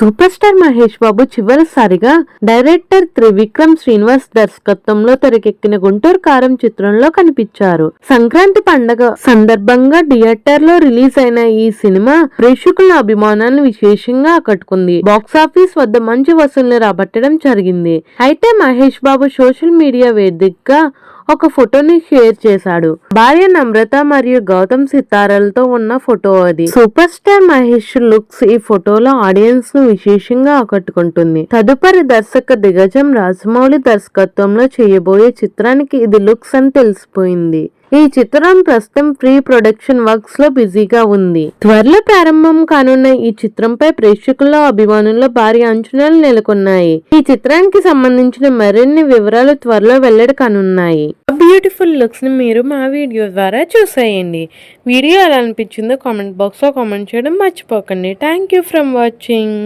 Super star Mahesh Babu చివరిసారిగా director Trivikram Srinivas దర్శకత్వంలో తెరకెక్కిన గుంటూరు కారం చిత్రంలో కనిపించారు. సంక్రాంతి పండగ సందర్భంగా థియేటర్ లో రిలీజ్ అయిన ఈ సినిమా ప్రేక్షకుల అభిమానాన్ని విశేషంగా ఆకట్టుకుంది. బాక్సాఫీస్ వద్ద మంచి వసూళ్లు రాబట్టడం జరిగింది. అయితే మహేష్ బాబు సోషల్ మీడియా వేదికగా ఒక ఫోటోని షేర్ చేశాడు. భార్య నమ్రత మరియు గౌతమ్ సితారాలతో ఉన్న ఫోటో అది. సూపర్ స్టార్ మహేష్ లుక్స్ ఈ ఫోటోలో ఆడియన్స్ ను విశేషంగా ఆకట్టుకుంటుంది. తదుపరి దర్శక దిగ్గజం రాజమౌళి దర్శకత్వంలో చేయబోయే చిత్రానికి ఇది లుక్స్ అని తెలిసిపోయింది. ఈ చిత్రం ప్రస్తుతం ప్రీ ప్రొడక్షన్ వర్క్స్ లో బిజీగా ఉంది. త్వరలో ప్రారంభం కానున్న ఈ చిత్రంపై ప్రేక్షకుల్లో అభిమానుల్లో భారీ అంచనాలు నెలకొన్నాయి. ఈ చిత్రానికి సంబంధించిన మరిన్ని వివరాలు త్వరలో వెల్లడి కానున్నాయి. బ్యూటిఫుల్ లుక్స్ ని మీరు మా వీడియో ద్వారా చూసేయండి. వీడియో ఎలా అనిపించిందో కామెంట్ బాక్స్ లో కామెంట్ చేయడం మర్చిపోకండి. Thank you from watching.